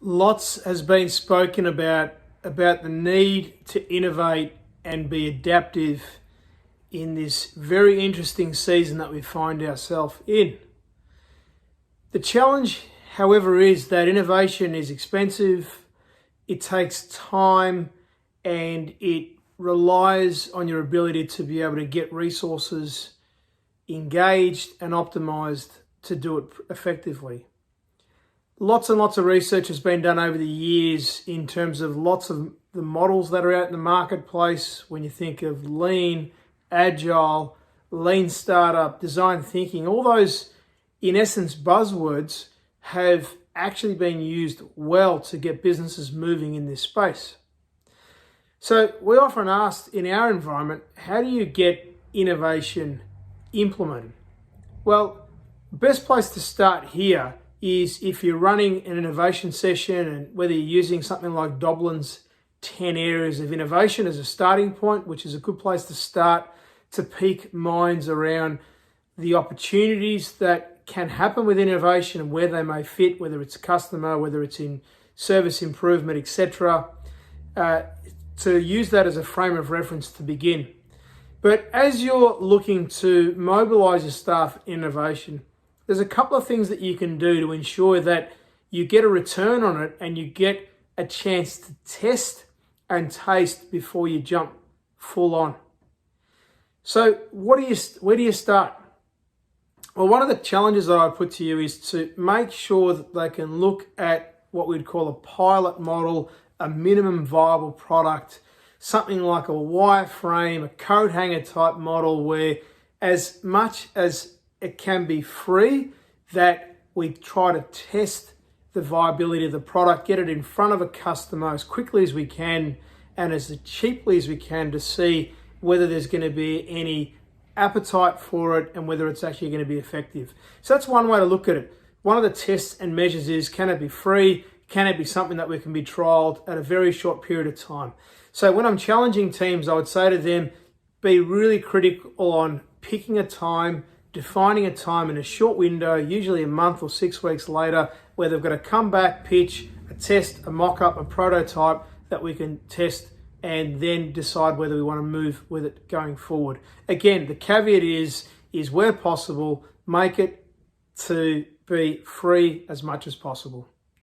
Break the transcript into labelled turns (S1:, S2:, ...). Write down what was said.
S1: Lots has been spoken about the need to innovate and be adaptive in this very interesting season that we find ourselves in. The challenge, however, is that innovation is expensive, it takes time, and it relies on your ability to be able to get resources engaged and optimized to do it effectively. Lots and lots of research has been done over the years in terms of lots of the models that are out in the marketplace. When you think of lean, agile, lean startup, design thinking, all those, in essence, buzzwords have actually been used well to get businesses moving in this space. So we often asked in our environment, how do you get innovation implemented? Well, the best place to start here is if you're running an innovation session, and whether you're using something like Doblin's 10 areas of innovation as a starting point, which is a good place to start to pique minds around the opportunities that can happen with innovation and where they may fit, whether it's customer, whether it's in service improvement, etc. To use that as a frame of reference to begin. But as you're looking to mobilize your staff in innovation, there's a couple of things that you can do to ensure that you get a return on it and you get a chance to test and taste before you jump full on. So where do you start? Well, one of the challenges that I put to you is to make sure that they can look at what we'd call a pilot model, a minimum viable product, something like a wireframe, a coat hanger type model, where as much as it can be free, that we try to test the viability of the product, get it in front of a customer as quickly as we can and as cheaply as we can to see whether there's going to be any appetite for it and whether it's actually going to be effective. So that's one way to look at it. One of the tests and measures is, can it be free? Can it be something that we can be trialed at a very short period of time? So when I'm challenging teams, I would say to them, be really critical on picking a time, defining a time in a short window, usually a month or 6 weeks later, where they've got to come back, pitch a test, a mock-up, a prototype that we can test and then decide whether we want to move with it going forward. Again, the caveat is where possible, make it to be free as much as possible.